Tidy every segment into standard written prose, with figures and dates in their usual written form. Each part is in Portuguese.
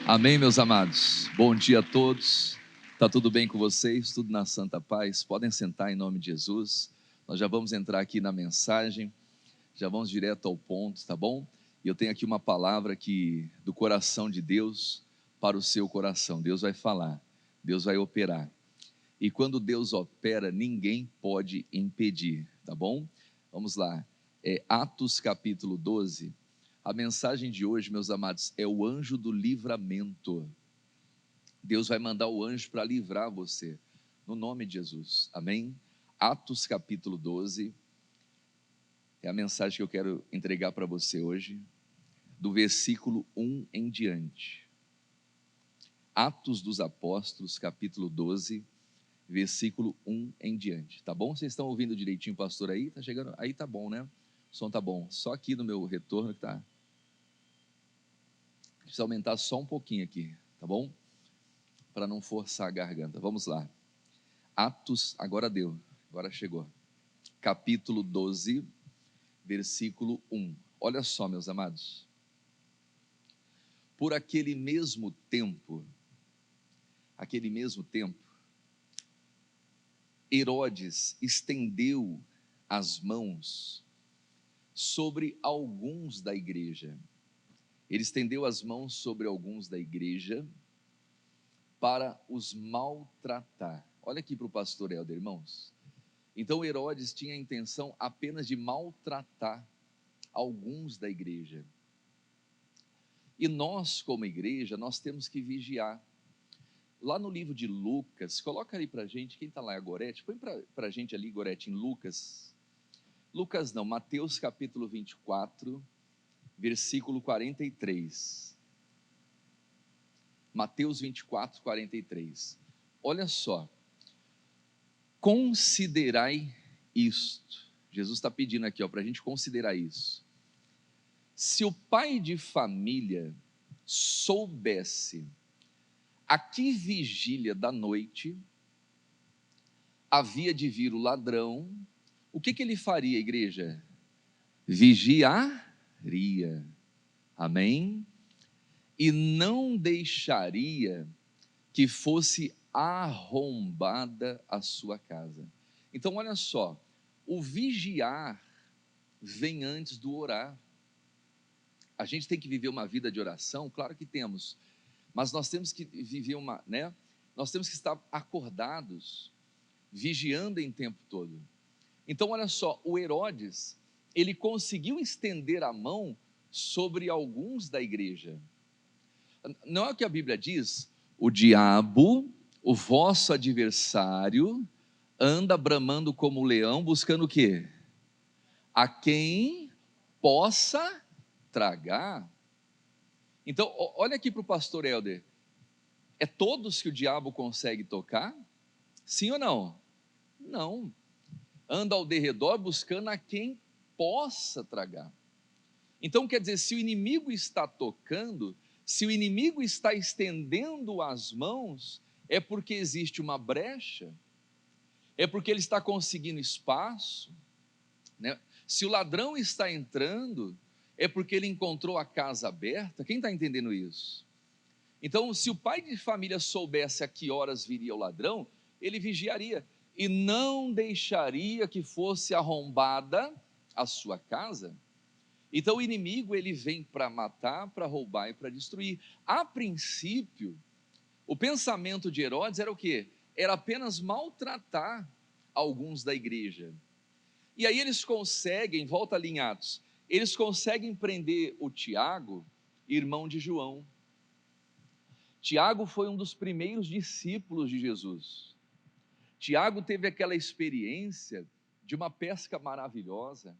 Amém, meus amados. Bom dia a todos. Tá tudo bem com vocês? Tudo na santa paz? Podem sentar em nome de Jesus. Nós já vamos entrar aqui na mensagem, já vamos direto ao ponto, tá bom? E eu tenho aqui uma palavra do coração de Deus para o seu coração. Deus vai falar, Deus vai operar. E quando Deus opera, ninguém pode impedir, tá bom? Vamos lá. Atos capítulo 12. A mensagem de hoje, meus amados, é o anjo do livramento. Deus vai mandar o anjo para livrar você, no nome de Jesus, amém? Atos capítulo 12, é a mensagem que eu quero entregar para você hoje, do versículo 1 em diante. Atos dos Apóstolos, capítulo 12, versículo 1 em diante, tá bom? Vocês estão ouvindo direitinho, pastor, aí? Tá chegando? Aí tá bom, né? O som tá bom, só aqui no meu retorno que tá... Precisa aumentar só um pouquinho aqui, tá bom? Para não forçar a garganta. Vamos lá. Atos, agora deu, agora chegou. Capítulo 12, versículo 1. Olha só, meus amados. Por aquele mesmo tempo, Herodes estendeu as mãos sobre alguns da igreja. Ele estendeu as mãos sobre alguns da igreja para os maltratar. Olha aqui para o pastor Helder, irmãos. Então Herodes tinha a intenção apenas de maltratar alguns da igreja. E nós, como igreja, nós temos que vigiar. Lá no livro de Lucas, coloca ali para a gente, quem está lá é a Gorete, põe para a gente ali, Gorete, em Mateus capítulo 24, versículo 43. Mateus 24, 43. Olha só. Considerai isto. Jesus está pedindo aqui para a gente considerar isso. Se o pai de família soubesse a que vigília da noite havia de vir o ladrão, o que ele faria, igreja? Vigiaria. Amém? E não deixaria que fosse arrombada a sua casa. Então olha só, o vigiar vem antes do orar. A gente tem que viver uma vida de oração, claro que temos, mas nós temos que viver nós temos que estar acordados, vigiando em tempo todo. Então olha só, o Herodes, ele conseguiu estender a mão sobre alguns da igreja. Não é o que a Bíblia diz? O diabo, o vosso adversário, anda bramando como leão, buscando o quê? A quem possa tragar. Então, olha aqui para o pastor Helder, é todos que o diabo consegue tocar? Sim ou não? Não. Anda ao derredor buscando a quem possa tragar. Então, quer dizer, se o inimigo está tocando, se o inimigo está estendendo as mãos, é porque existe uma brecha, é porque ele está conseguindo espaço, né? Se o ladrão está entrando, é porque ele encontrou a casa aberta. Quem está entendendo isso? Então, se o pai de família soubesse a que horas viria o ladrão, ele vigiaria e não deixaria que fosse arrombada a sua casa. Então o inimigo, ele vem para matar, para roubar e para destruir. A princípio, o pensamento de Herodes era o quê? Era apenas maltratar alguns da igreja. E aí eles conseguem, volta ali em Atos, eles conseguem prender o Tiago, irmão de João. Tiago foi um dos primeiros discípulos de Jesus. Tiago teve aquela experiência de uma pesca maravilhosa.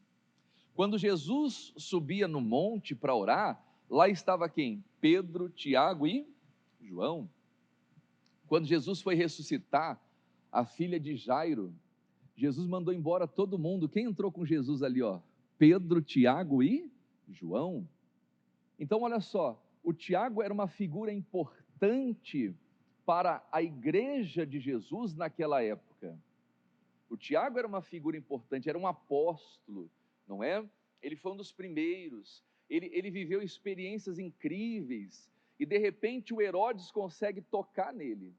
Quando Jesus subia no monte para orar, lá estava quem? Pedro, Tiago e João. Quando Jesus foi ressuscitar a filha de Jairo, Jesus mandou embora todo mundo. Quem entrou com Jesus ali, ó? Pedro, Tiago e João. Então olha só, o Tiago era uma figura importante para a igreja de Jesus naquela época. O Tiago era uma figura importante, era um apóstolo, não é? Ele foi um dos primeiros, ele viveu experiências incríveis, e de repente o Herodes consegue tocar nele.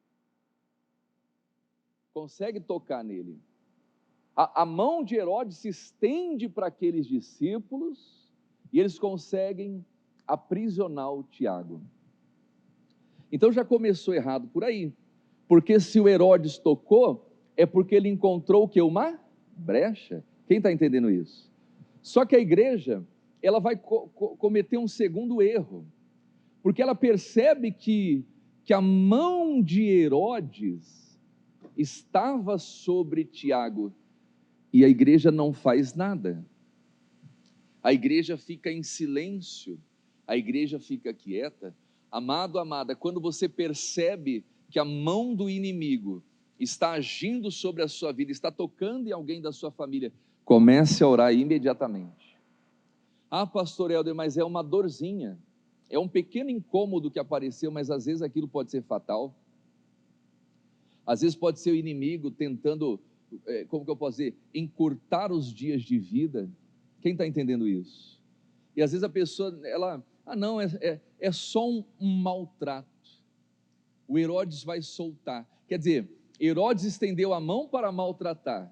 A mão de Herodes se estende para aqueles discípulos e eles conseguem aprisionar o Tiago. Então já começou errado por aí, porque se o Herodes tocou, é porque ele encontrou o que? Uma brecha. Quem está entendendo isso? Só que a igreja, ela vai cometer um segundo erro, porque ela percebe que a mão de Herodes estava sobre Tiago, e a igreja não faz nada. A igreja fica em silêncio, a igreja fica quieta. Amado, amada, quando você percebe que a mão do inimigo está agindo sobre a sua vida, está tocando em alguém da sua família, comece a orar imediatamente. Ah, pastor Helder, mas é uma dorzinha, é um pequeno incômodo que apareceu, mas às vezes aquilo pode ser fatal. Às vezes pode ser o inimigo tentando, como que eu posso dizer, encurtar os dias de vida. Quem está entendendo isso? E às vezes a pessoa, não, é só um maltrato. O Herodes vai soltar. Quer dizer, Herodes estendeu a mão para maltratar.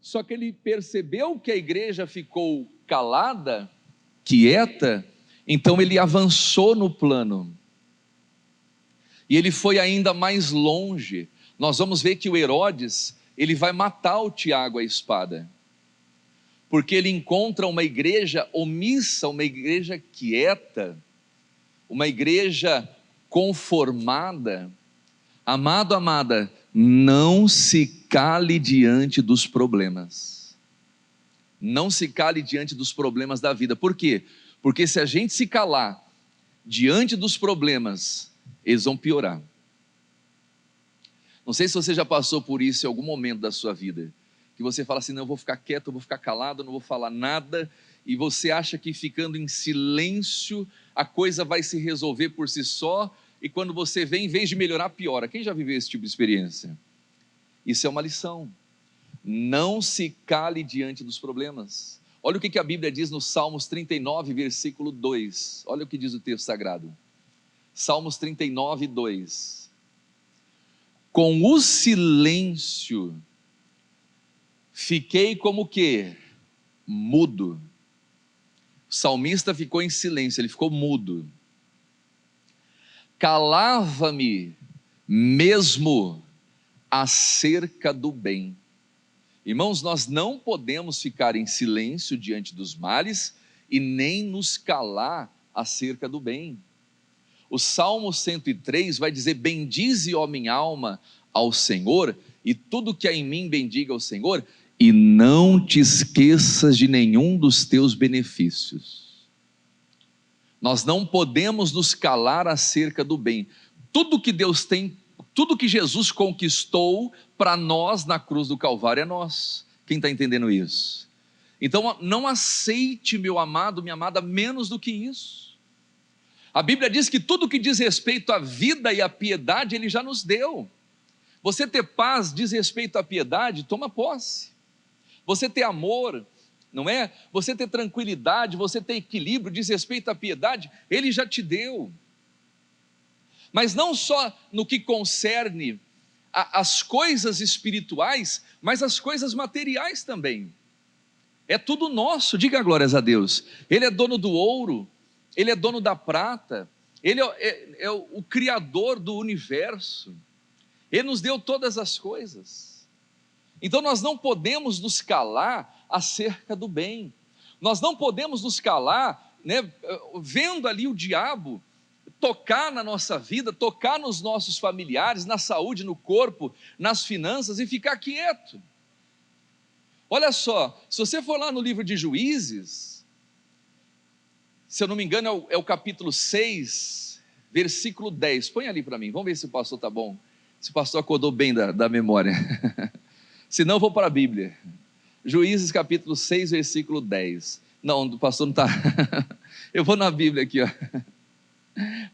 Só que ele percebeu que a igreja ficou calada, quieta, então ele avançou no plano. E ele foi ainda mais longe. Nós vamos ver que o Herodes, ele vai matar o Tiago à espada, porque ele encontra uma igreja omissa, uma igreja quieta, uma igreja conformada. Amado, amada, não se cale diante dos problemas. Não se cale diante dos problemas da vida. Por quê? Porque se a gente se calar diante dos problemas, eles vão piorar. Não sei se você já passou por isso em algum momento da sua vida, que você fala assim, não, eu vou ficar quieto, eu vou ficar calado, eu não vou falar nada, e você acha que ficando em silêncio, a coisa vai se resolver por si só, e quando você vê, em vez de melhorar, piora. Quem já viveu esse tipo de experiência? Isso é uma lição. Não se cale diante dos problemas. Olha o que a Bíblia diz no Salmos 39, versículo 2. Olha o que diz o texto sagrado. Salmos 39, 2. Com o silêncio, fiquei como o quê? Mudo. O salmista ficou em silêncio, ele ficou mudo. Calava-me mesmo acerca do bem. Irmãos, nós não podemos ficar em silêncio diante dos males e nem nos calar acerca do bem. O Salmo 103 vai dizer, bendize, ó minha alma, ao Senhor, e tudo que há em mim bendiga ao Senhor, e não te esqueças de nenhum dos teus benefícios. Nós não podemos nos calar acerca do bem. Tudo que Deus tem, tudo que Jesus conquistou para nós na cruz do Calvário é nós. Quem está entendendo isso? Então não aceite, meu amado, minha amada, menos do que isso. A Bíblia diz que tudo que diz respeito à vida e à piedade, Ele já nos deu. Você ter paz diz respeito à piedade, toma posse. Você ter amor, não é? Você ter tranquilidade, você ter equilíbrio diz respeito à piedade, Ele já te deu. Mas não só no que concerne as coisas espirituais, mas as coisas materiais também. É tudo nosso, diga glórias a Deus. Ele é dono do ouro, Ele é dono da prata, Ele é o Criador do universo, Ele nos deu todas as coisas. Então nós não podemos nos calar acerca do bem, nós não podemos nos calar, né, vendo ali o diabo tocar na nossa vida, tocar nos nossos familiares, na saúde, no corpo, nas finanças e ficar quieto. Olha só, se você for lá no livro de Juízes, se eu não me engano é o capítulo 6, versículo 10, põe ali para mim, vamos ver se o pastor está bom, se o pastor acordou bem da memória, se não eu vou para a Bíblia, Juízes capítulo 6, versículo 10, não, o pastor não está, eu vou na Bíblia aqui, ó,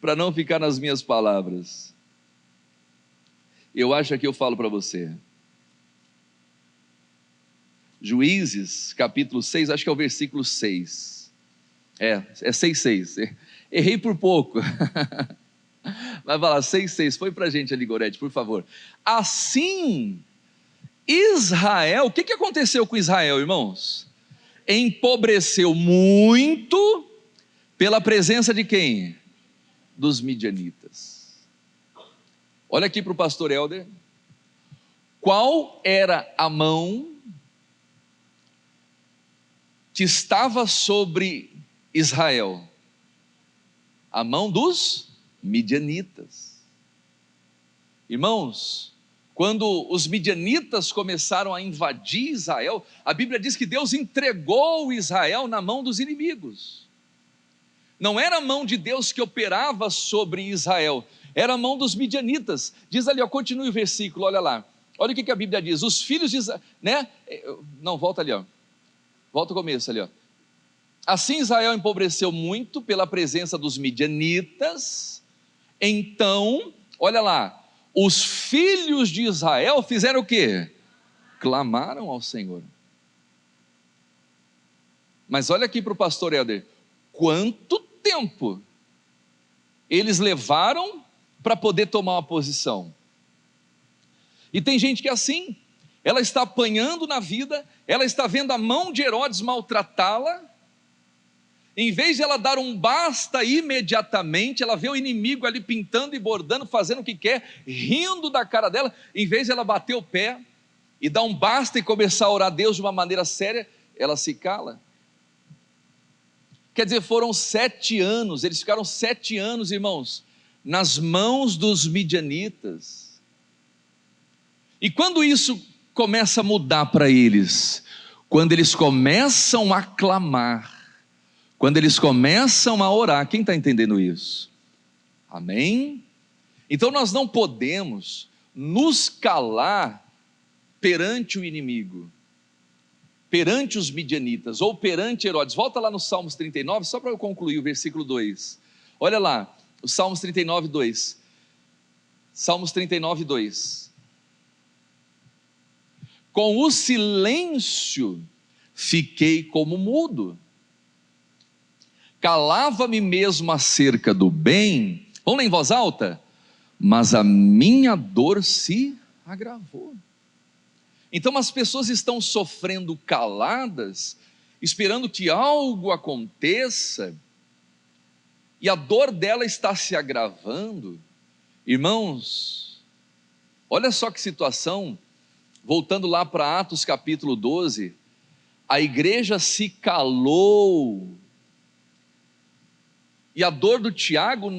para não ficar nas minhas palavras, eu acho que eu falo para você, Juízes capítulo 6, acho que é o versículo 6, é 6,6, Errei por pouco. Vai falar 6,6. Põe para a gente ali, Gorete, por favor. Assim, Israel, o que aconteceu com Israel, irmãos? Empobreceu muito pela presença de quem? Dos midianitas. Olha aqui para o pastor Helder. Qual era a mão que estava sobre Israel? A mão dos midianitas. Irmãos, quando os midianitas começaram a invadir Israel, a Bíblia diz que Deus entregou Israel na mão dos inimigos. Não era a mão de Deus que operava sobre Israel, era a mão dos midianitas. Diz ali, ó, continue o versículo, olha lá. Olha o que a Bíblia diz, os filhos de Israel, né? Não, volta ali, ó. Volta o começo ali, ó. Assim Israel empobreceu muito pela presença dos midianitas. Então, olha lá, os filhos de Israel fizeram o quê? Clamaram ao Senhor. Mas olha aqui para o pastor Helder, quanto tempo eles levaram para poder tomar uma posição? E tem gente que é assim, ela está apanhando na vida, ela está vendo a mão de Herodes maltratá-la, em vez de ela dar um basta imediatamente, ela vê o inimigo ali pintando e bordando, fazendo o que quer, rindo da cara dela, em vez de ela bater o pé e dar um basta e começar a orar a Deus de uma maneira séria, ela se cala. Quer dizer, foram 7 anos, eles ficaram 7 anos, irmãos, nas mãos dos midianitas. E quando isso começa a mudar para eles, quando eles começam a clamar, quando eles começam a orar, quem está entendendo isso? Amém? Então nós não podemos nos calar perante o inimigo, perante os midianitas, ou perante Herodes. Volta lá no Salmos 39, só para eu concluir o versículo 2. Olha lá, o Salmos 39, 2. Salmos 39, 2. Com o silêncio fiquei como mudo, calava-me mesmo acerca do bem, vamos ler em voz alta, mas a minha dor se agravou. Então as pessoas estão sofrendo caladas, esperando que algo aconteça, e a dor dela está se agravando. Irmãos, olha só que situação, voltando lá para Atos capítulo 12, a igreja se calou, e a dor do Tiago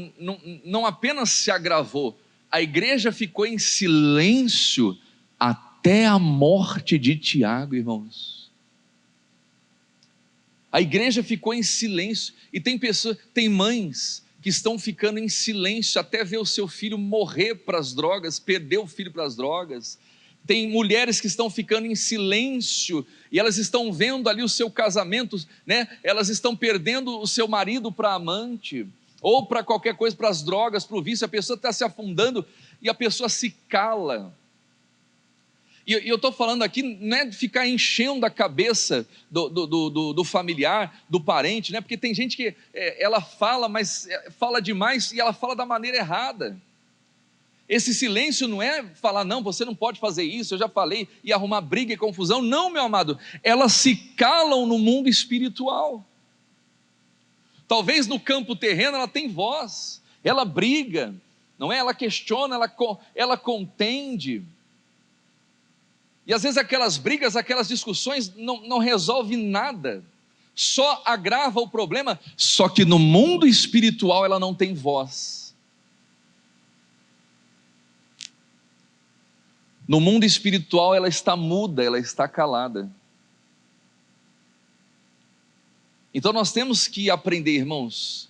não apenas se agravou, a igreja ficou em silêncio até a morte de Tiago, irmãos. A igreja ficou em silêncio, e tem mães que estão ficando em silêncio até ver o seu filho morrer para as drogas, perder o filho para as drogas. Tem mulheres que estão ficando em silêncio, e elas estão vendo ali o seu casamento, né? Elas estão perdendo o seu marido para amante, ou para qualquer coisa, para as drogas, para o vício. A pessoa está se afundando, e a pessoa se cala. E eu estou falando aqui, não é de ficar enchendo a cabeça do familiar, do parente, né? Porque tem gente que ela fala, mas fala demais, e ela fala da maneira errada. Esse silêncio não é falar, não, você não pode fazer isso, eu já falei, e arrumar briga e confusão. Não, meu amado, elas se calam no mundo espiritual. Talvez no campo terreno ela tem voz, ela briga, não é? Ela questiona, ela contende. E às vezes aquelas brigas, aquelas discussões não resolvem nada, só agrava o problema. Só que no mundo espiritual ela não tem voz. No mundo espiritual ela está muda, ela está calada. Então nós temos que aprender, irmãos,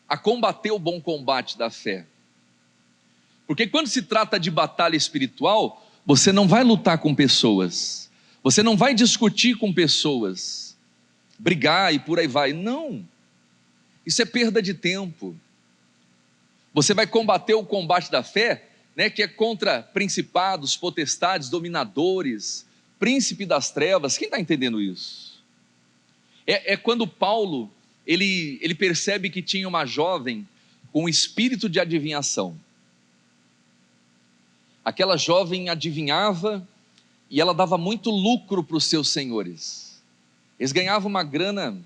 a combater o bom combate da fé. Porque quando se trata de batalha espiritual, você não vai lutar com pessoas, você não vai discutir com pessoas, brigar e por aí vai. Não, isso é perda de tempo. Você vai combater o combate da fé, né, que é contra principados, potestades, dominadores, príncipe das trevas. Quem está entendendo isso? É quando Paulo, ele percebe que tinha uma jovem com espírito de adivinhação. Aquela jovem adivinhava e ela dava muito lucro para os seus senhores. Eles ganhavam uma grana,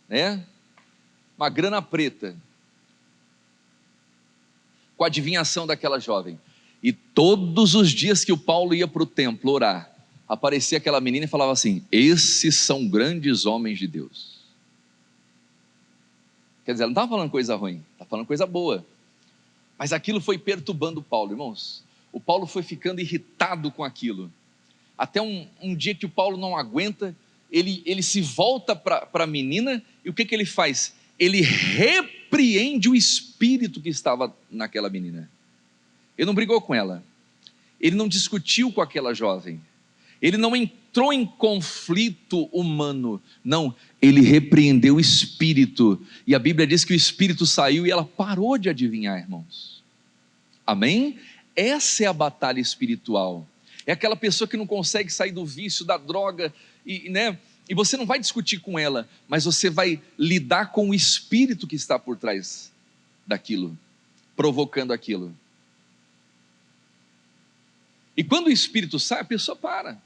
né? Uma grana preta, com a adivinhação daquela jovem. E todos os dias que o Paulo ia para o templo orar, aparecia aquela menina e falava assim: esses são grandes homens de Deus. Quer dizer, ela não estava falando coisa ruim, estava falando coisa boa. Mas aquilo foi perturbando Paulo, irmãos. O Paulo foi ficando irritado com aquilo. Até um dia que o Paulo não aguenta, ele se volta para a menina, e o que ele faz? Ele repreende o espírito que estava naquela menina. Ele não brigou com ela, ele não discutiu com aquela jovem, ele não entrou em conflito humano, não, ele repreendeu o espírito, e a Bíblia diz que o espírito saiu e ela parou de adivinhar, irmãos. Amém? Essa é a batalha espiritual. É aquela pessoa que não consegue sair do vício, da droga, e você não vai discutir com ela, mas você vai lidar com o espírito que está por trás daquilo, provocando aquilo. E quando o espírito sai, a pessoa para,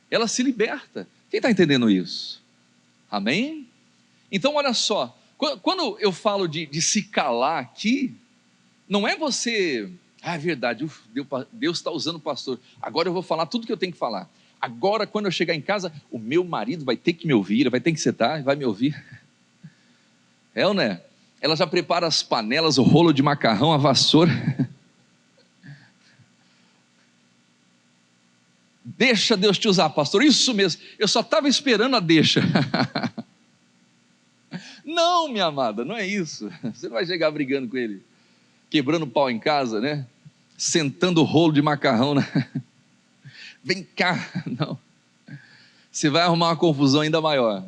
ela se liberta. Quem está entendendo isso? Amém? Então olha só, quando eu falo de se calar aqui, não é você, é verdade, Deus está usando o pastor, agora eu vou falar tudo que eu tenho que falar. Agora, quando eu chegar em casa, o meu marido vai ter que me ouvir, vai ter que sentar, vai me ouvir. É ou não é? Ela já prepara as panelas, o rolo de macarrão, a vassoura. Deixa Deus te usar, pastor, isso mesmo, eu só estava esperando a deixa. Não, minha amada, não é isso. Você não vai chegar brigando com ele, quebrando pau em casa, né? Sentando o rolo de macarrão, né? Vem cá, não. Você vai arrumar uma confusão ainda maior.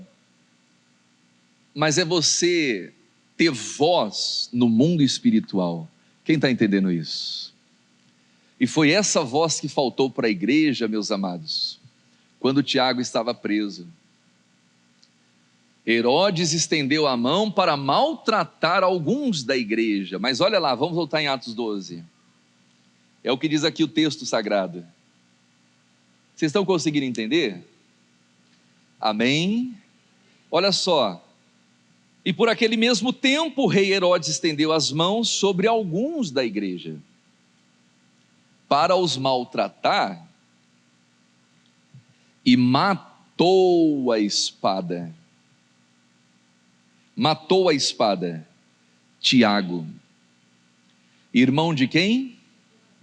Mas é você ter voz no mundo espiritual. Quem está entendendo isso? E foi essa voz que faltou para a igreja, meus amados, quando Tiago estava preso. Herodes estendeu a mão para maltratar alguns da igreja. Mas olha lá, vamos voltar em Atos 12. É o que diz aqui o texto sagrado. Vocês estão conseguindo entender? Amém? Olha só. E por aquele mesmo tempo o rei Herodes estendeu as mãos sobre alguns da igreja, para os maltratar, e matou a espada. Matou a espada Tiago, irmão de quem?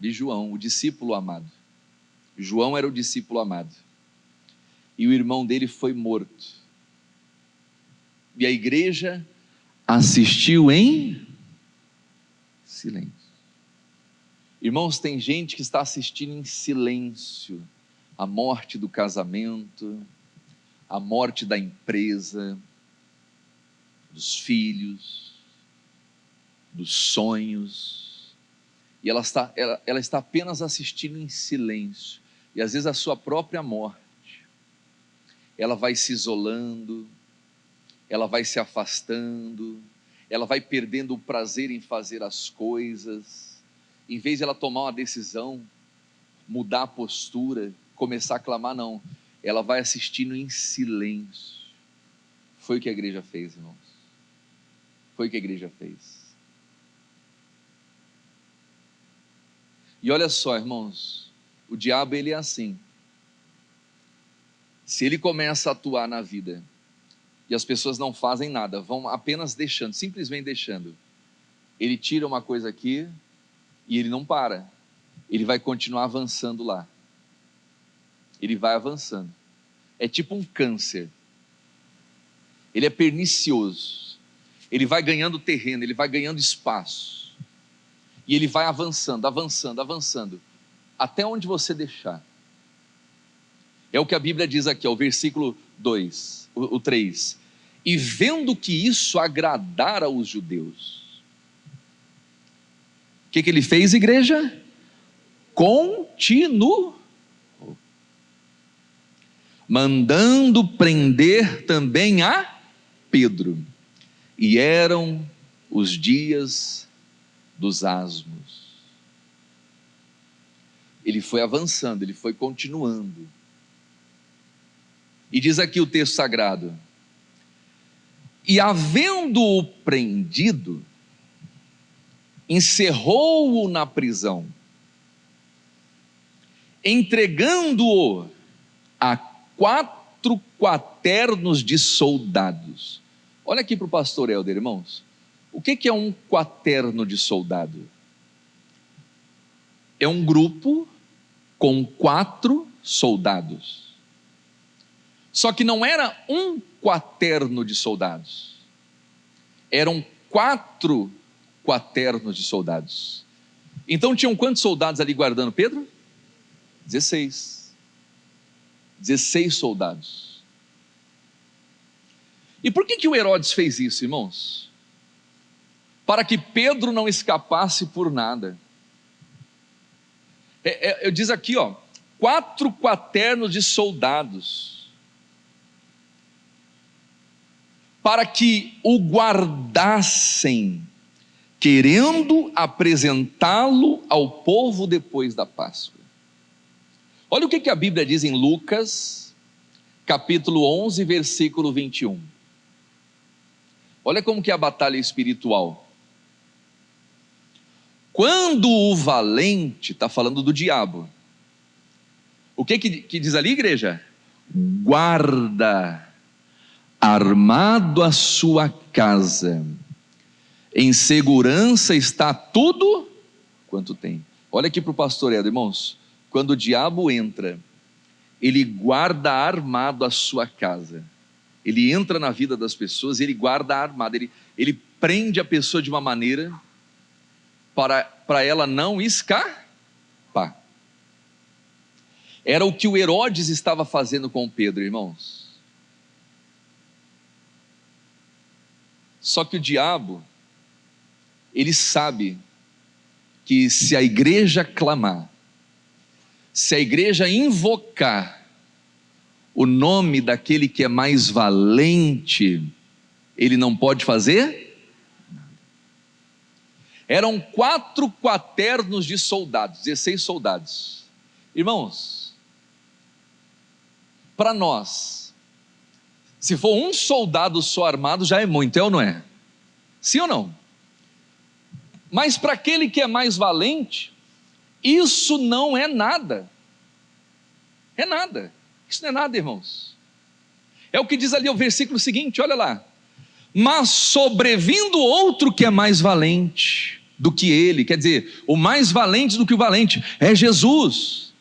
De João, o discípulo amado. João era o discípulo amado, e o irmão dele foi morto, e a igreja assistiu em silêncio. Irmãos, tem gente que está assistindo em silêncio a morte do casamento, a morte da empresa, dos filhos, dos sonhos, e ela está apenas assistindo em silêncio. E às vezes a sua própria morte, ela vai se isolando, ela vai se afastando, ela vai perdendo o prazer em fazer as coisas. Em vez de ela tomar uma decisão, mudar a postura, começar a clamar, não, ela vai assistindo em silêncio. Foi o que a igreja fez, irmãos. Foi o que a igreja fez. E olha só, irmãos, o diabo, ele é assim. Se ele começa a atuar na vida e as pessoas não fazem nada, vão apenas deixando, simplesmente deixando, ele tira uma coisa aqui e ele não para, ele vai continuar avançando lá, ele vai avançando. É tipo um câncer, ele é pernicioso, ele vai ganhando terreno, ele vai ganhando espaço, e ele vai avançando, avançando, avançando, até onde você deixar. É o que a Bíblia diz aqui, ó, o versículo 2, o 3. E vendo que isso agradara aos judeus, o que ele fez, igreja? Continuou, mandando prender também a Pedro, e eram os dias dos asmos. Ele foi avançando, ele foi continuando. E diz aqui o texto sagrado: e havendo-o prendido, encerrou-o na prisão, entregando-o a 4 quaternos de soldados. Olha aqui para o pastor Helder, irmãos. O que é um quaterno de soldado? É um grupo com 4 soldados. Só que não era um quaterno de soldados. Eram 4 quaternos de soldados. Então tinham quantos soldados ali guardando Pedro? 16 soldados. E por que o Herodes fez isso, irmãos? Para que Pedro não escapasse por nada. Eu diz aqui, 4 quaternos de soldados, para que o guardassem, querendo apresentá-lo ao povo depois da Páscoa. Olha o que a Bíblia diz em Lucas, capítulo 11, versículo 21. Olha como que é a batalha espiritual. Quando o valente, está falando do diabo, o que diz ali, igreja? Guarda armado a sua casa, em segurança está tudo quanto tem. Olha aqui para o pastor Helder, irmãos. Quando o diabo entra, ele guarda armado a sua casa. Ele entra na vida das pessoas e ele guarda armado. Ele prende a pessoa de uma maneira para ela não escapar. Era o que o Herodes estava fazendo com Pedro, irmãos. Só que o diabo, ele sabe que se a igreja clamar, se a igreja invocar o nome daquele que é mais valente, ele não pode fazer nada. Eram 4 quaternos de soldados, 16 soldados. Irmãos, para nós, se for um soldado só armado, já é muito, é ou não é? Sim ou não? Mas para aquele que é mais valente, isso não é nada. É nada. Isso não é nada, irmãos. É o que diz ali o versículo seguinte, olha lá. Mas sobrevindo outro que é mais valente do que ele, quer dizer, o mais valente do que o valente, é Jesus.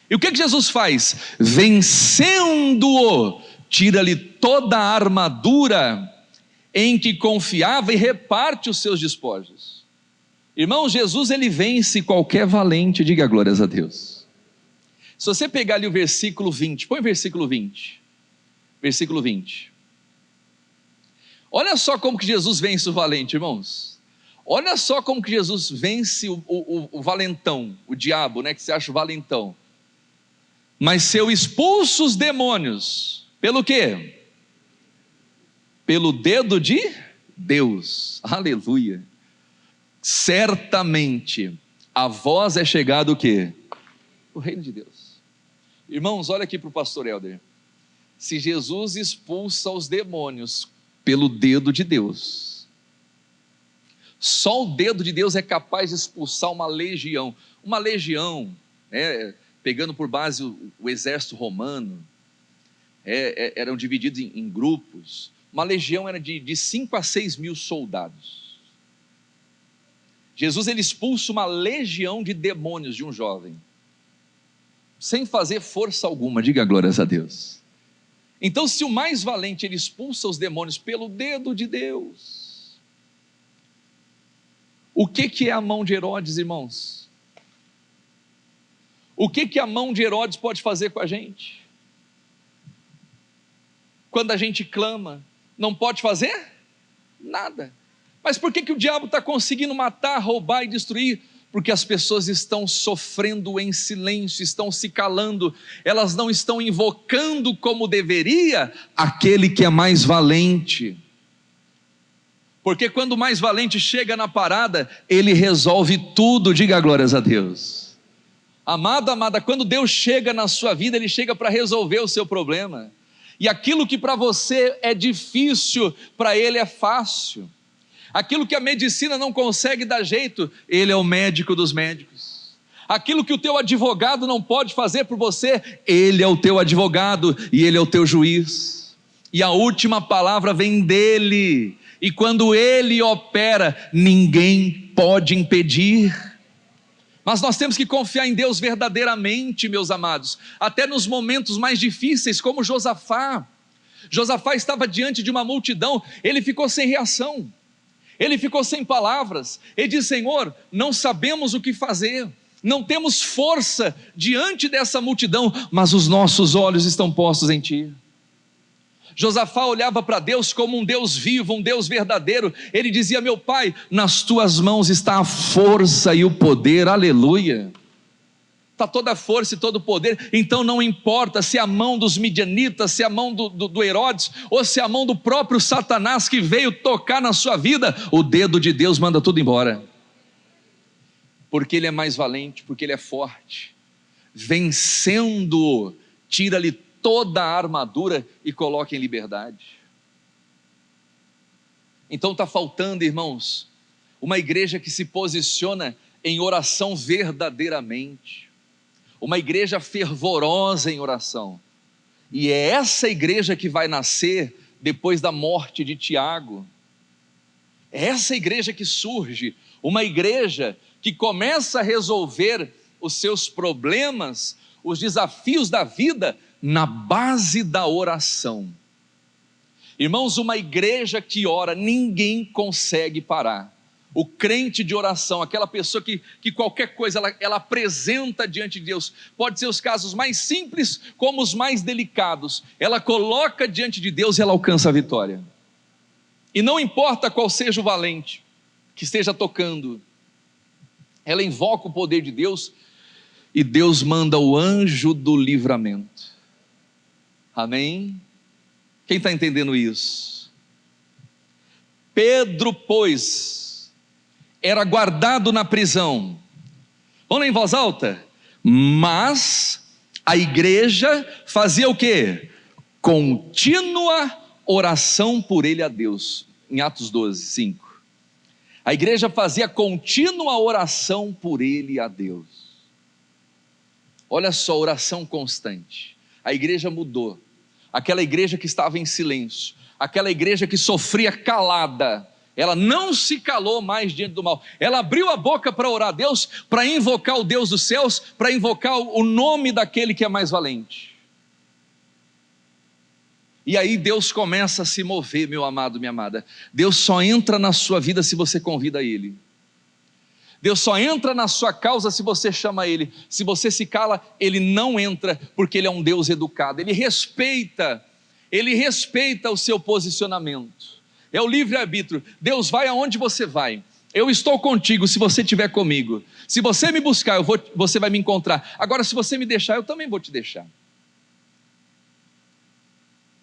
E o que Jesus faz? Vencendo-o, tira-lhe toda a armadura em que confiava e reparte os seus despojos. Irmão, Jesus ele vence qualquer valente, diga glórias a Deus. Se você pegar ali o versículo 20, põe o versículo 20. Versículo 20. Olha só como que Jesus vence o valente, irmãos. Olha só como que Jesus vence o valentão, o diabo, né, que você acha o valentão. Mas se eu expulso os demônios, pelo quê? Pelo dedo de Deus, aleluia. Certamente a vós é chegado o quê? O reino de Deus. Irmãos, olha aqui para o pastor Helder. Se Jesus expulsa os demônios pelo dedo de Deus, só o dedo de Deus é capaz de expulsar uma legião. Uma legião, pegando por base o exército romano, eram divididos em grupos. Uma legião era de 5 a 6 mil soldados. Jesus ele expulsa uma legião de demônios de um jovem, sem fazer força alguma, diga glórias a Deus. Então, se o mais valente ele expulsa os demônios pelo dedo de Deus, o que é a mão de Herodes, irmãos? O que a mão de Herodes pode fazer com a gente? Quando a gente clama, não pode fazer nada. Mas por que o diabo está conseguindo matar, roubar e destruir? Porque as pessoas estão sofrendo em silêncio, estão se calando, elas não estão invocando como deveria aquele que é mais valente. Porque quando o mais valente chega na parada, ele resolve tudo, diga glórias a Deus. Amado, amada, quando Deus chega na sua vida, Ele chega para resolver o seu problema. E aquilo que para você é difícil, para Ele é fácil. Aquilo que a medicina não consegue dar jeito, Ele é o médico dos médicos. Aquilo que o teu advogado não pode fazer por você, Ele é o teu advogado e Ele é o teu juiz. E a última palavra vem dEle. E quando Ele opera, ninguém pode impedir. Mas nós temos que confiar em Deus verdadeiramente, meus amados, até nos momentos mais difíceis, como Josafá. Josafá estava diante de uma multidão, ele ficou sem reação, ele ficou sem palavras, ele disse: Senhor, não sabemos o que fazer, não temos força diante dessa multidão, mas os nossos olhos estão postos em Ti. Josafá olhava para Deus como um Deus vivo, um Deus verdadeiro. Ele dizia: meu pai, nas tuas mãos está a força e o poder, aleluia, está toda a força e todo o poder. Então não importa se é a mão dos midianitas, se é a mão do Herodes, ou se é a mão do próprio Satanás que veio tocar na sua vida, o dedo de Deus manda tudo embora, porque Ele é mais valente, porque Ele é forte. Vencendo, tira-lhe toda a armadura e coloque em liberdade. Então está faltando, irmãos, uma igreja que se posiciona em oração verdadeiramente, uma igreja fervorosa em oração, e é essa igreja que vai nascer depois da morte de Tiago. É essa igreja que surge, uma igreja que começa a resolver os seus problemas, os desafios da vida, na base da oração. Irmãos, uma igreja que ora, ninguém consegue parar. O crente de oração, aquela pessoa que qualquer coisa ela apresenta diante de Deus, pode ser os casos mais simples como os mais delicados, ela coloca diante de Deus e ela alcança a vitória. E não importa qual seja o valente que esteja tocando, ela invoca o poder de Deus e Deus manda o anjo do livramento. Amém? Quem está entendendo isso? Pedro, pois, era guardado na prisão. Vamos ler em voz alta? Mas a igreja fazia o quê? Contínua oração por ele a Deus. Em Atos 12, 5. A igreja fazia contínua oração por ele a Deus. Olha só, oração constante. A igreja mudou. Aquela igreja que estava em silêncio, aquela igreja que sofria calada, ela não se calou mais diante do mal, ela abriu a boca para orar a Deus, para invocar o Deus dos céus, para invocar o nome daquele que é mais valente. E aí Deus começa a se mover, meu amado, minha amada. Deus só entra na sua vida se você convida Ele. Deus só entra na sua causa se você chama Ele. Se você se cala, Ele não entra, porque Ele é um Deus educado. Ele respeita o seu posicionamento. É o livre-arbítrio. Deus vai aonde você vai. Eu estou contigo se você estiver comigo. Se você me buscar, você vai me encontrar. Agora, se você me deixar, eu também vou te deixar.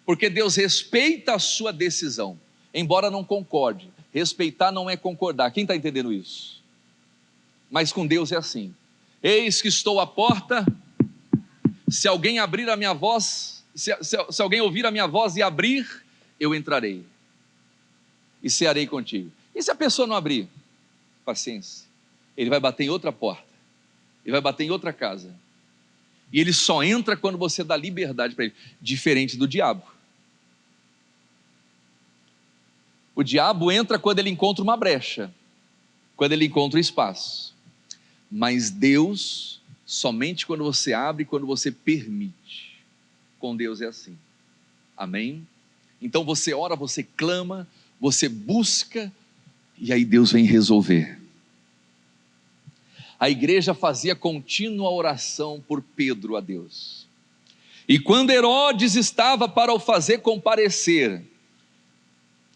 Porque Deus respeita a sua decisão, embora não concorde. Respeitar não é concordar. Quem está entendendo isso? Mas com Deus é assim: eis que estou à porta, se alguém abrir a minha voz, se alguém ouvir a minha voz e abrir, eu entrarei e cearei contigo. E se a pessoa não abrir? Paciência, ele vai bater em outra porta, ele vai bater em outra casa, e ele só entra quando você dá liberdade para ele, diferente do diabo. O diabo entra quando ele encontra uma brecha, quando ele encontra um espaço. Mas Deus, somente quando você abre, quando você permite. Com Deus é assim. Amém? Então você ora, você clama, você busca, e aí Deus vem resolver. A igreja fazia contínua oração por Pedro a Deus. E quando Herodes estava para o fazer comparecer,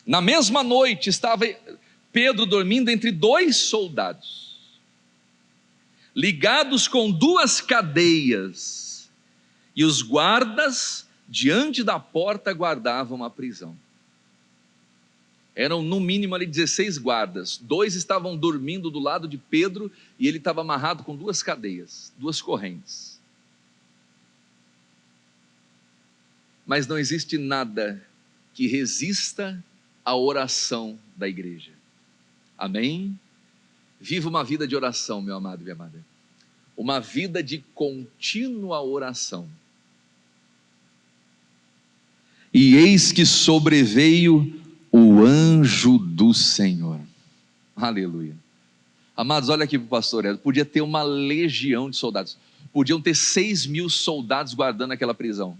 na mesma noite estava Pedro dormindo entre dois soldados. ligados com 2 cadeias, e os guardas diante da porta guardavam a prisão. Eram no mínimo ali 16 guardas, 2 estavam dormindo do lado de Pedro, e ele estava amarrado com 2 cadeias, 2 correntes. Mas não existe nada que resista à oração da igreja. Amém? Viva uma vida de oração, meu amado e minha amada. Uma vida de contínua oração. E eis que sobreveio o anjo do Senhor. Aleluia. Amados, olha aqui para o pastor, podia ter uma legião de soldados. Podiam ter 6.000 soldados guardando aquela prisão.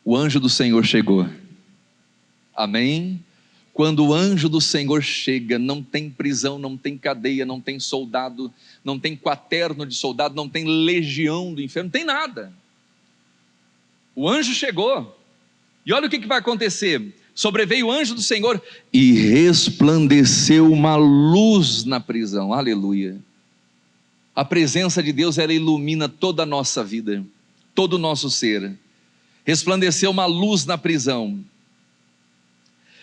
O anjo do Senhor chegou. Amém? Quando o anjo do Senhor chega, não tem prisão, não tem cadeia, não tem soldado, não tem quaterno de soldado, não tem legião do inferno, não tem nada. O anjo chegou. E olha o que vai acontecer. Sobreveio o anjo do Senhor e resplandeceu uma luz na prisão. Aleluia. A presença de Deus, ela ilumina toda a nossa vida, todo o nosso ser. Resplandeceu uma luz na prisão.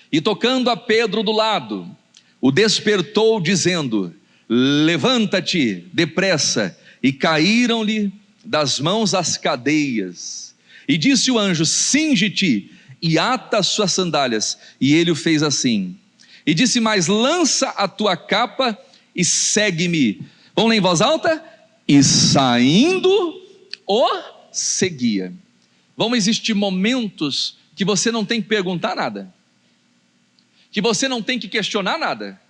E tocando a Pedro do lado, o despertou dizendo: levanta-te depressa. E caíram-lhe das mãos as cadeias. E disse o anjo: cinge-te e ata as suas sandálias. E ele o fez assim. E disse mais: lança a tua capa e segue-me. Vamos ler em voz alta? E saindo o seguia. Vão existir momentos que você não tem que perguntar nada, que você não tem que questionar nada,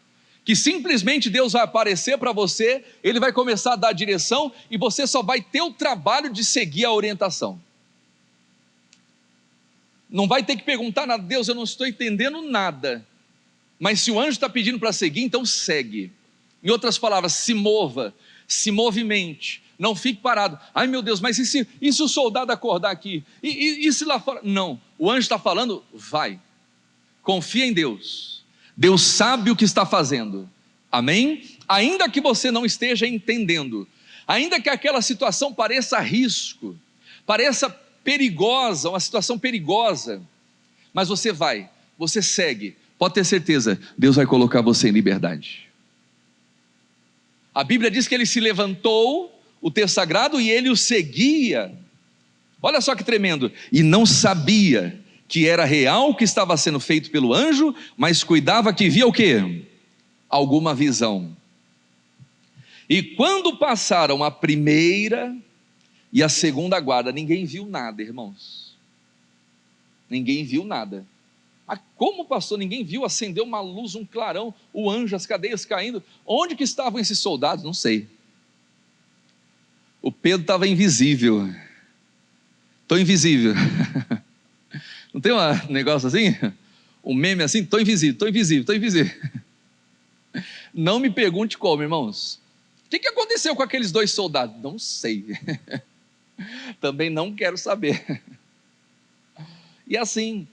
que simplesmente Deus vai aparecer para você, Ele vai começar a dar a direção e você só vai ter o trabalho de seguir a orientação. Não vai ter que perguntar nada. Deus, eu não estou entendendo nada, mas se o anjo está pedindo para seguir, então segue. Em outras palavras, se mova, se movimente, não fique parado. Ai meu Deus, mas e se o soldado acordar aqui? E se lá fora? Não, o anjo está falando, vai, confia em Deus. Deus sabe o que está fazendo. Amém? Ainda que você não esteja entendendo, ainda que aquela situação pareça risco, pareça perigosa, uma situação perigosa, mas você vai, você segue, pode ter certeza, Deus vai colocar você em liberdade. A Bíblia diz que ele se levantou, o texto sagrado, e ele o seguia. Olha só que tremendo. E não sabia que era real o que estava sendo feito pelo anjo, mas cuidava que via o quê? Alguma visão. E quando passaram a primeira e a segunda guarda, ninguém viu nada, irmãos. Ninguém viu nada. Como, pastor, ninguém viu? Acendeu uma luz, um clarão, o anjo, as cadeias caindo. Onde que estavam esses soldados? Não sei. O Pedro estava invisível. Estou invisível. Não tem um negócio assim? Um meme assim? Estou invisível, estou invisível, estou invisível. Não me pergunte como, irmãos. O que aconteceu com aqueles 2 soldados? Não sei. Também não quero saber. E assim,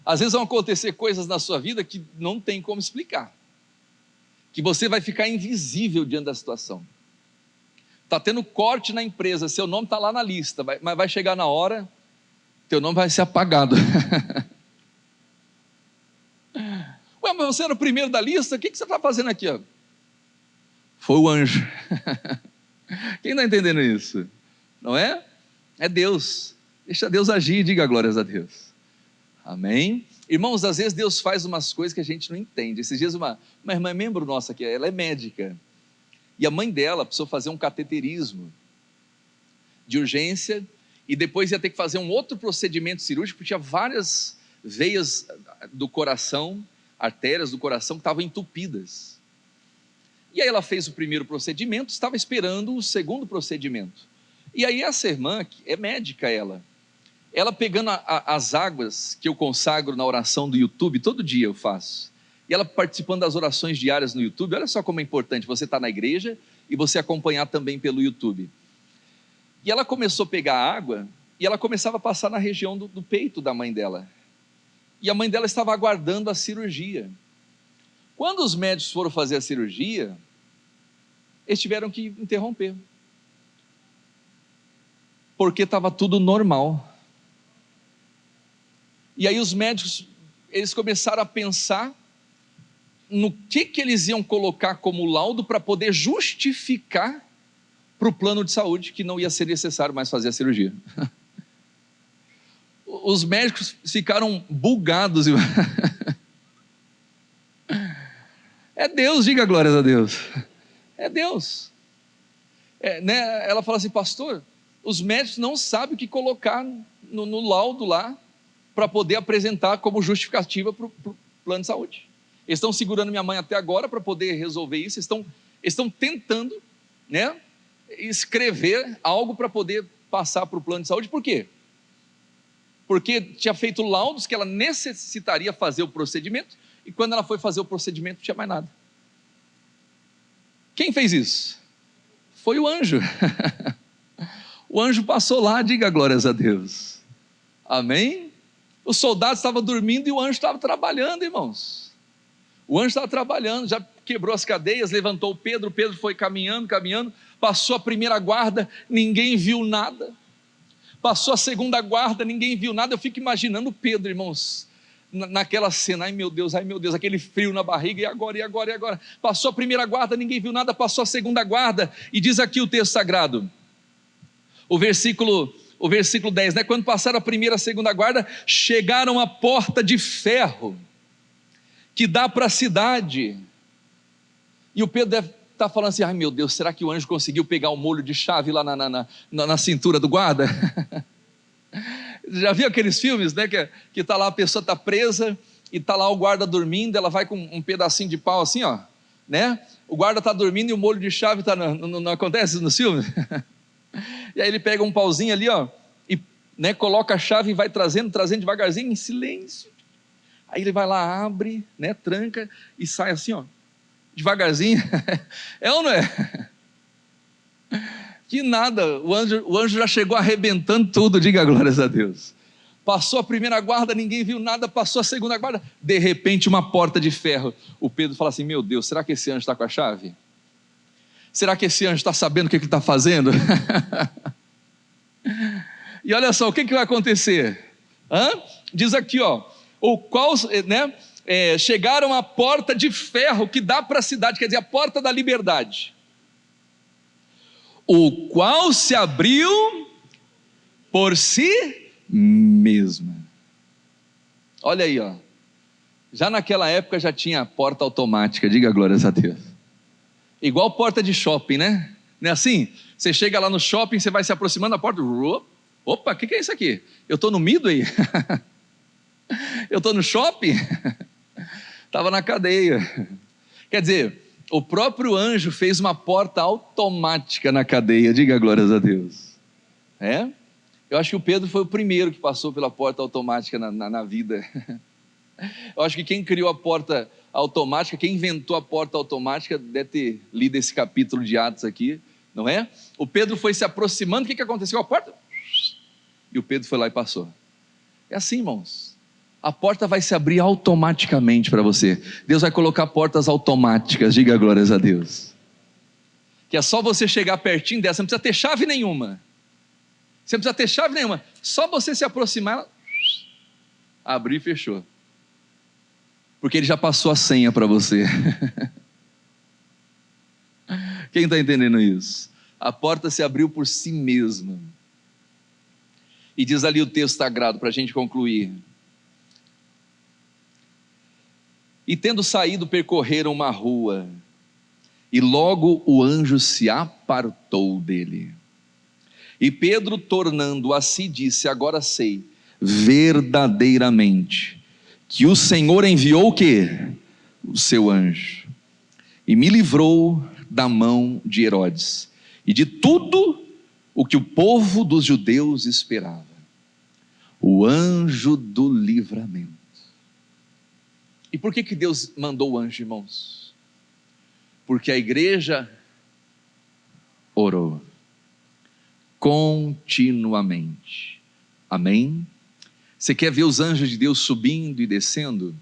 às vezes vão acontecer coisas na sua vida que não tem como explicar, que você vai ficar invisível diante da situação. Está tendo corte na empresa, seu nome está lá na lista, mas vai chegar na hora, teu nome vai ser apagado. Ué, mas você era o primeiro da lista, o que você está fazendo aqui? Ó? Foi o anjo. Quem está entendendo isso? Não é? É Deus. Deixa Deus agir, diga glórias a Deus. Amém? Irmãos, às vezes Deus faz umas coisas que a gente não entende. Esses dias uma irmã é membro nossa aqui, ela é médica, e a mãe dela precisou fazer um cateterismo de urgência, e depois ia ter que fazer um outro procedimento cirúrgico, porque tinha várias veias do coração, artérias do coração que estavam entupidas. E aí ela fez o primeiro procedimento, estava esperando o segundo procedimento. E aí essa irmã, que é médica ela pegando as águas que eu consagro na oração do YouTube, todo dia eu faço, e ela participando das orações diárias no YouTube. Olha só como é importante você estar na igreja e você acompanhar também pelo YouTube. E ela começou a pegar a água, e ela começava a passar na região do peito da mãe dela, e a mãe dela estava aguardando a cirurgia. Quando os médicos foram fazer a cirurgia, eles tiveram que interromper, porque estava tudo normal. E aí os médicos, eles começaram a pensar no que eles iam colocar como laudo para poder justificar para o plano de saúde que não ia ser necessário mais fazer a cirurgia. Os médicos ficaram bugados. É Deus, diga glórias a Deus. É Deus. Né? Ela fala assim, pastor, os médicos não sabem o que colocar no laudo lá para poder apresentar como justificativa para o plano de saúde. Eles estão segurando minha mãe até agora para poder resolver isso, estão tentando, né, escrever algo para poder passar para o plano de saúde. Por quê? Porque tinha feito laudos que ela necessitaria fazer o procedimento, e quando ela foi fazer o procedimento não tinha mais nada. Quem fez isso? Foi o anjo. O anjo passou lá, diga glórias a Deus. Amém? Os soldados estavam dormindo e o anjo estava trabalhando, irmãos. O anjo estava trabalhando, já quebrou as cadeias, levantou o Pedro foi caminhando, passou a primeira guarda, ninguém viu nada. Passou a segunda guarda, ninguém viu nada. Eu fico imaginando o Pedro, irmãos, naquela cena, ai meu Deus, aquele frio na barriga, e agora? Passou a primeira guarda, ninguém viu nada, passou a segunda guarda, e diz aqui o texto sagrado, o versículo 10, né? Quando passaram a primeira e a segunda guarda, chegaram à porta de ferro, que dá para a cidade, e o Pedro deve estar falando assim, ai meu Deus, será que o anjo conseguiu pegar o molho de chave lá na cintura do guarda? Já viu aqueles filmes, né, que está lá, a pessoa está presa, e está lá o guarda dormindo, ela vai com um pedacinho de pau assim, ó, né, o guarda está dormindo e o molho de chave está, não acontece nos filmes? E aí ele pega um pauzinho ali, ó, e, né, coloca a chave e vai trazendo devagarzinho, em silêncio. Aí ele vai lá, abre, né, tranca e sai assim, ó, devagarzinho. É ou não é? Que nada, o anjo já chegou arrebentando tudo, diga glórias a Deus. Passou a primeira guarda, ninguém viu nada, passou a segunda guarda, de repente uma porta de ferro. O Pedro fala assim, meu Deus, será que esse anjo está com a chave? Será que esse anjo está sabendo o que ele está fazendo? E olha só, o que vai acontecer? Diz aqui, ó, o qual, né, chegaram à porta de ferro que dá para a cidade, quer dizer, a porta da liberdade, o qual se abriu por si mesma. Olha aí, ó, já naquela época já tinha porta automática, diga glórias a Deus. Igual porta de shopping, né? Não é assim? Você chega lá no shopping, você vai se aproximando da porta, opa, o que é isso aqui? Eu estou no Midway? Eu estou no shopping? Estava na cadeia. Quer dizer, o próprio anjo fez uma porta automática na cadeia, diga glórias a Deus. Eu acho que o Pedro foi o primeiro que passou pela porta automática na vida. Eu acho que quem criou a porta automática, quem inventou a porta automática, deve ter lido esse capítulo de Atos aqui, não é? O Pedro foi se aproximando, o que aconteceu com a porta? E o Pedro foi lá e passou. É assim, irmãos, a porta vai se abrir automaticamente para você. Deus vai colocar portas automáticas, diga glórias a Deus, que é só você chegar pertinho dessa, não precisa ter chave nenhuma, só você se aproximar, ela abriu e fechou, porque ele já passou a senha para você. Quem está entendendo isso? A porta se abriu por si mesma. E diz ali o texto sagrado, para a gente concluir, e tendo saído percorreram uma rua, e logo o anjo se apartou dele, e Pedro, tornando a si, disse, agora sei verdadeiramente que o Senhor enviou o quê? O seu anjo, e me livrou da mão de Herodes, e de tudo o que o povo dos judeus esperava. O anjo do livramento. E por que Deus mandou o anjo, irmãos? Porque a igreja orou continuamente. Amém? Você quer ver os anjos de Deus subindo e descendo?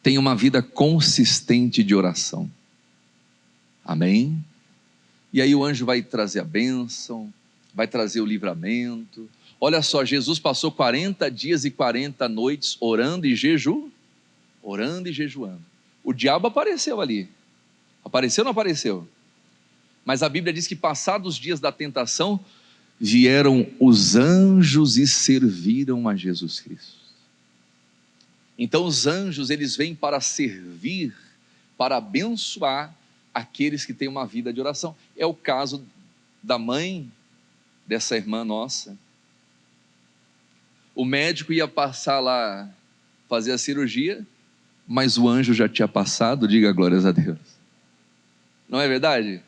Tenha uma vida consistente de oração. Amém? E aí o anjo vai trazer a bênção, vai trazer o livramento. Olha só, Jesus passou 40 dias e 40 noites orando e jejuando. O diabo apareceu ali. Apareceu ou não apareceu? Mas a Bíblia diz que passados os dias da tentação, vieram os anjos e serviram a Jesus Cristo. Então os anjos, eles vêm para servir, para abençoar aqueles que têm uma vida de oração. É o caso da mãe dessa irmã nossa. O médico ia passar lá, fazer a cirurgia, mas o anjo já tinha passado, diga glórias a Deus. Não é verdade?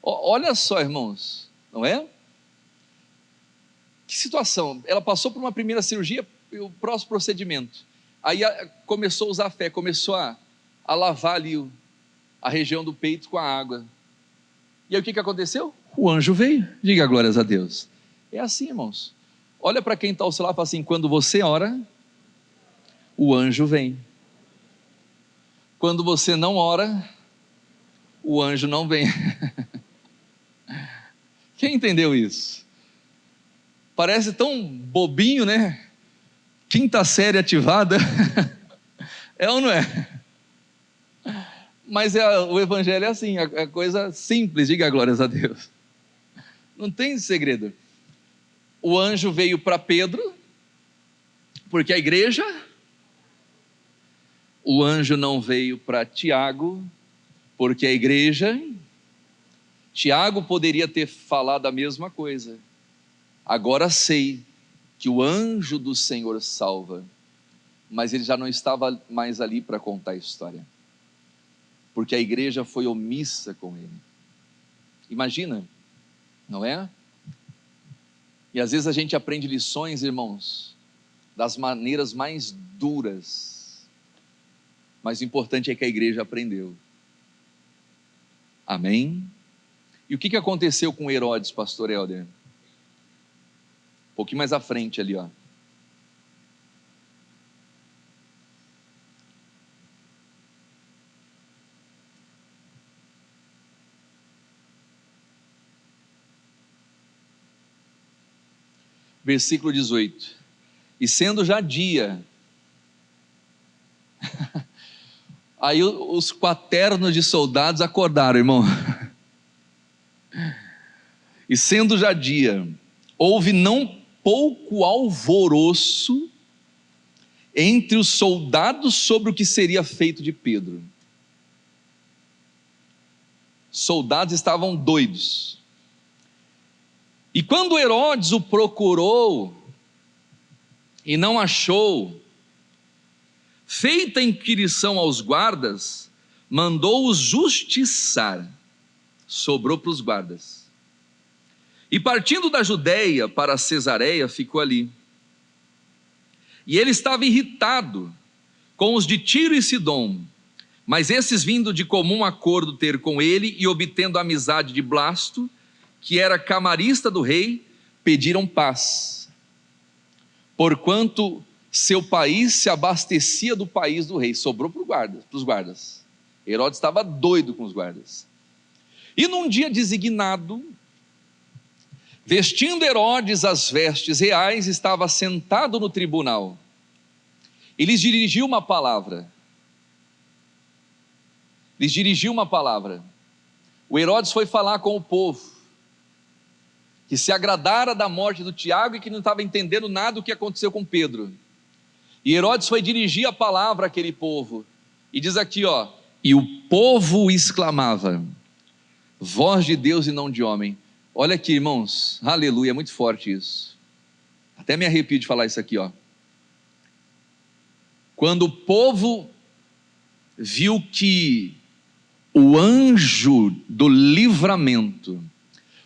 Olha só, irmãos, não é? Que situação, ela passou por uma primeira cirurgia e o próximo procedimento, aí começou a usar a fé, começou a lavar ali a região do peito com a água, e aí o que aconteceu? O anjo veio, diga glórias a Deus. É assim, irmãos, olha para quem está ao seu lado e fala assim: quando você ora, o anjo vem. Quando você não ora, o anjo não vem. Quem entendeu isso? Parece tão bobinho, né? Quinta série ativada. É ou não é? Mas o evangelho é assim, é coisa simples, diga glórias a Deus. Não tem segredo. O anjo veio para Pedro, porque a igreja. O anjo não veio para Tiago, porque a igreja. Tiago poderia ter falado a mesma coisa. Agora sei que o anjo do Senhor salva, mas ele já não estava mais ali para contar a história, porque a igreja foi omissa com ele. Imagina, não é? E às vezes a gente aprende lições, irmãos, das maneiras mais duras, mas o importante é que a igreja aprendeu. Amém? E o que aconteceu com Herodes, pastor Helder? Um pouquinho mais à frente ali, ó. Versículo 18. E sendo já dia, aí os quaternos de soldados acordaram, irmão. E sendo já dia, houve não pouco alvoroço entre os soldados sobre o que seria feito de Pedro. Soldados estavam doidos. E quando Herodes o procurou e não achou, feita a inquirição aos guardas, mandou-os justiçar. Sobrou para os guardas. E partindo da Judéia para Cesareia, ficou ali. E ele estava irritado com os de Tiro e Sidom, mas esses, vindo de comum acordo ter com ele e obtendo a amizade de Blasto, que era camarista do rei, pediram paz, porquanto seu país se abastecia do país do rei. Sobrou para os guardas. Herodes estava doido com os guardas. E num dia designado, vestindo Herodes as vestes reais, estava sentado no tribunal e lhes dirigiu uma palavra. O Herodes foi falar com o povo, que se agradara da morte do Tiago e que não estava entendendo nada do que aconteceu com Pedro. E Herodes foi dirigir a palavra àquele povo, e diz aqui, ó: e o povo exclamava: voz de Deus e não de homem. Olha aqui, irmãos, aleluia, é muito forte isso. Até me arrepio de falar isso aqui, ó. Quando o povo viu que o anjo do livramento,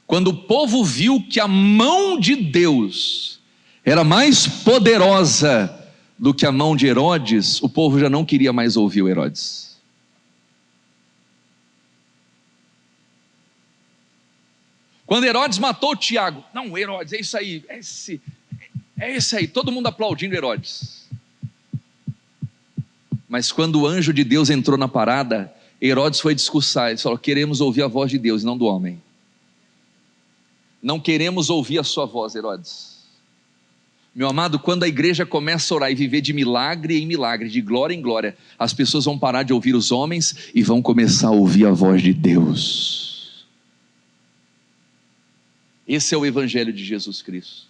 quando o povo viu que a mão de Deus era mais poderosa do que a mão de Herodes, o povo já não queria mais ouvir o Herodes. Quando Herodes matou o Tiago, não, Herodes, é isso aí, é esse aí, todo mundo aplaudindo Herodes. Mas quando o anjo de Deus entrou na parada, Herodes foi discursar, ele falou: queremos ouvir a voz de Deus e não do homem. Não queremos ouvir a sua voz, Herodes. Meu amado, quando a igreja começa a orar e viver de milagre em milagre, de glória em glória, as pessoas vão parar de ouvir os homens e vão começar a ouvir a voz de Deus. Esse é o evangelho de Jesus Cristo.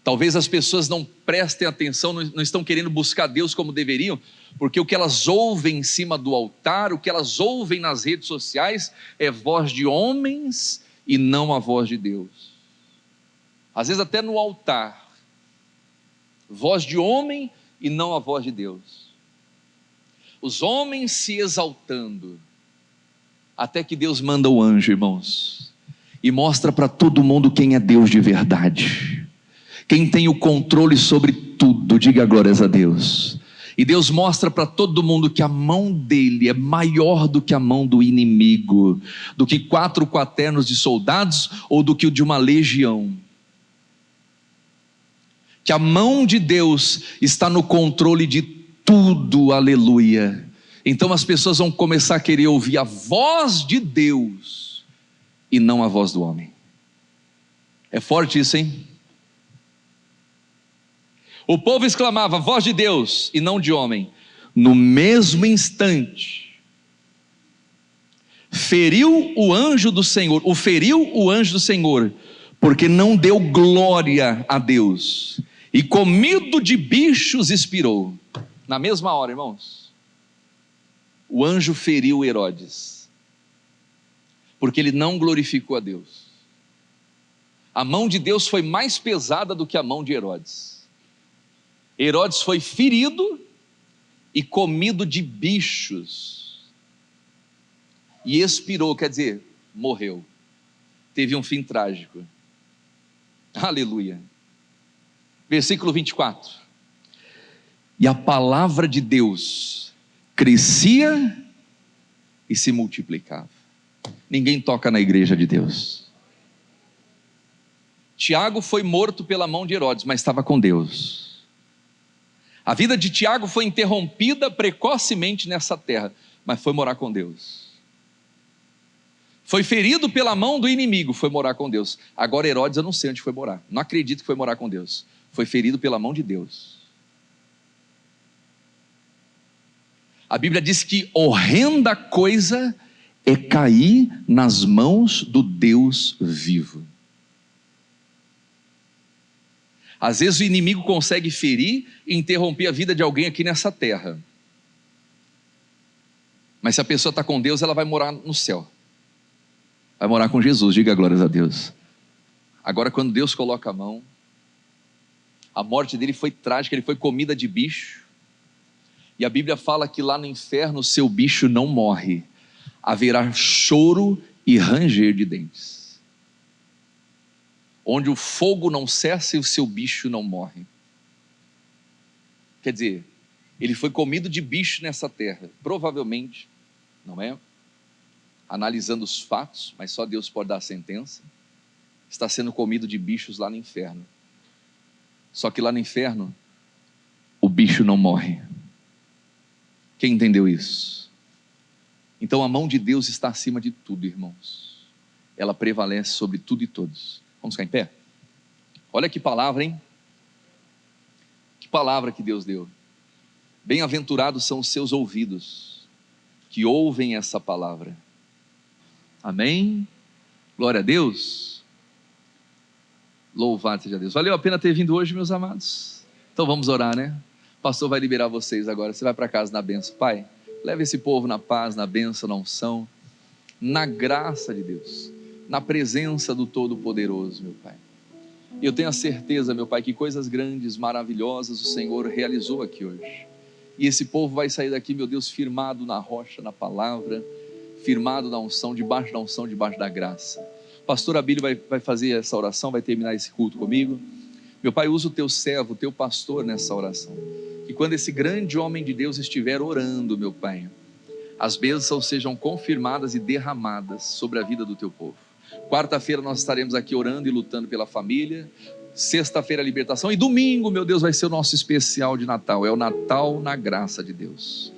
Talvez as pessoas não prestem atenção, não estão querendo buscar Deus como deveriam, porque o que elas ouvem em cima do altar, o que elas ouvem nas redes sociais, é voz de homens e não a voz de Deus. Às vezes até no altar, voz de homem e não a voz de Deus. Os homens se exaltando, até que Deus manda o anjo, irmãos, e mostra para todo mundo quem é Deus de verdade, quem tem o controle sobre tudo. Diga glórias a Deus. E Deus mostra para todo mundo que a mão dele é maior do que a mão do inimigo, do que 4 quaternos de soldados ou do que o de uma legião. Que a mão de Deus está no controle de tudo, aleluia. Então as pessoas vão começar a querer ouvir a voz de Deus e não a voz do homem. É forte isso, hein? O povo exclamava: voz de Deus e não de homem. No mesmo instante, feriu o anjo do Senhor, porque não deu glória a Deus, e comido de bichos expirou. Na mesma hora, irmãos, o anjo feriu Herodes, porque ele não glorificou a Deus. A mão de Deus foi mais pesada do que a mão de Herodes. Herodes foi ferido e comido de bichos, e expirou, quer dizer, morreu, teve um fim trágico. Aleluia. Versículo 24: e a palavra de Deus crescia e se multiplicava. Ninguém toca na igreja de Deus. Tiago foi morto pela mão de Herodes, mas estava com Deus. A vida de Tiago foi interrompida precocemente nessa terra, mas foi morar com Deus. Foi ferido pela mão do inimigo, foi morar com Deus. Agora Herodes, eu não sei onde foi morar, não acredito que foi morar com Deus. Foi ferido pela mão de Deus. A Bíblia diz que horrenda coisa é cair nas mãos do Deus vivo. Às vezes o inimigo consegue ferir e interromper a vida de alguém aqui nessa terra, mas se a pessoa está com Deus, ela vai morar no céu, vai morar com Jesus. Diga glórias a Deus. Agora, quando Deus coloca a mão, a morte dele foi trágica, ele foi comida de bicho, e a Bíblia fala que lá no inferno o seu bicho não morre, haverá choro e ranger de dentes. Onde o fogo não cessa e o seu bicho não morre. Quer dizer, ele foi comido de bicho nessa terra, provavelmente, não é? Analisando os fatos, mas só Deus pode dar a sentença, está sendo comido de bichos lá no inferno. Só que lá no inferno, o bicho não morre. Quem entendeu isso? Então a mão de Deus está acima de tudo, irmãos. Ela prevalece sobre tudo e todos. Vamos ficar em pé? Olha que palavra, hein? Que palavra que Deus deu. Bem-aventurados são os seus ouvidos que ouvem essa palavra. Amém? Glória a Deus. Louvado seja Deus. Valeu a pena ter vindo hoje, meus amados? Então vamos orar, né? O pastor vai liberar vocês agora. Você vai para casa na bênção. Pai, leve esse povo na paz, na bênção, na unção, na graça de Deus, na presença do Todo-Poderoso, meu Pai. E eu tenho a certeza, meu Pai, que coisas grandes, maravilhosas o Senhor realizou aqui hoje. E esse povo vai sair daqui, meu Deus, firmado na rocha, na palavra, firmado na unção, debaixo da graça. Pastor Abílio vai fazer essa oração, vai terminar esse culto comigo. Meu Pai, usa o teu servo, o teu pastor nessa oração. Que quando esse grande homem de Deus estiver orando, meu Pai, as bênçãos sejam confirmadas e derramadas sobre a vida do teu povo. Quarta-feira nós estaremos aqui orando e lutando pela família. Sexta-feira a libertação. E domingo, meu Deus, vai ser o nosso especial de Natal. É o Natal na graça de Deus.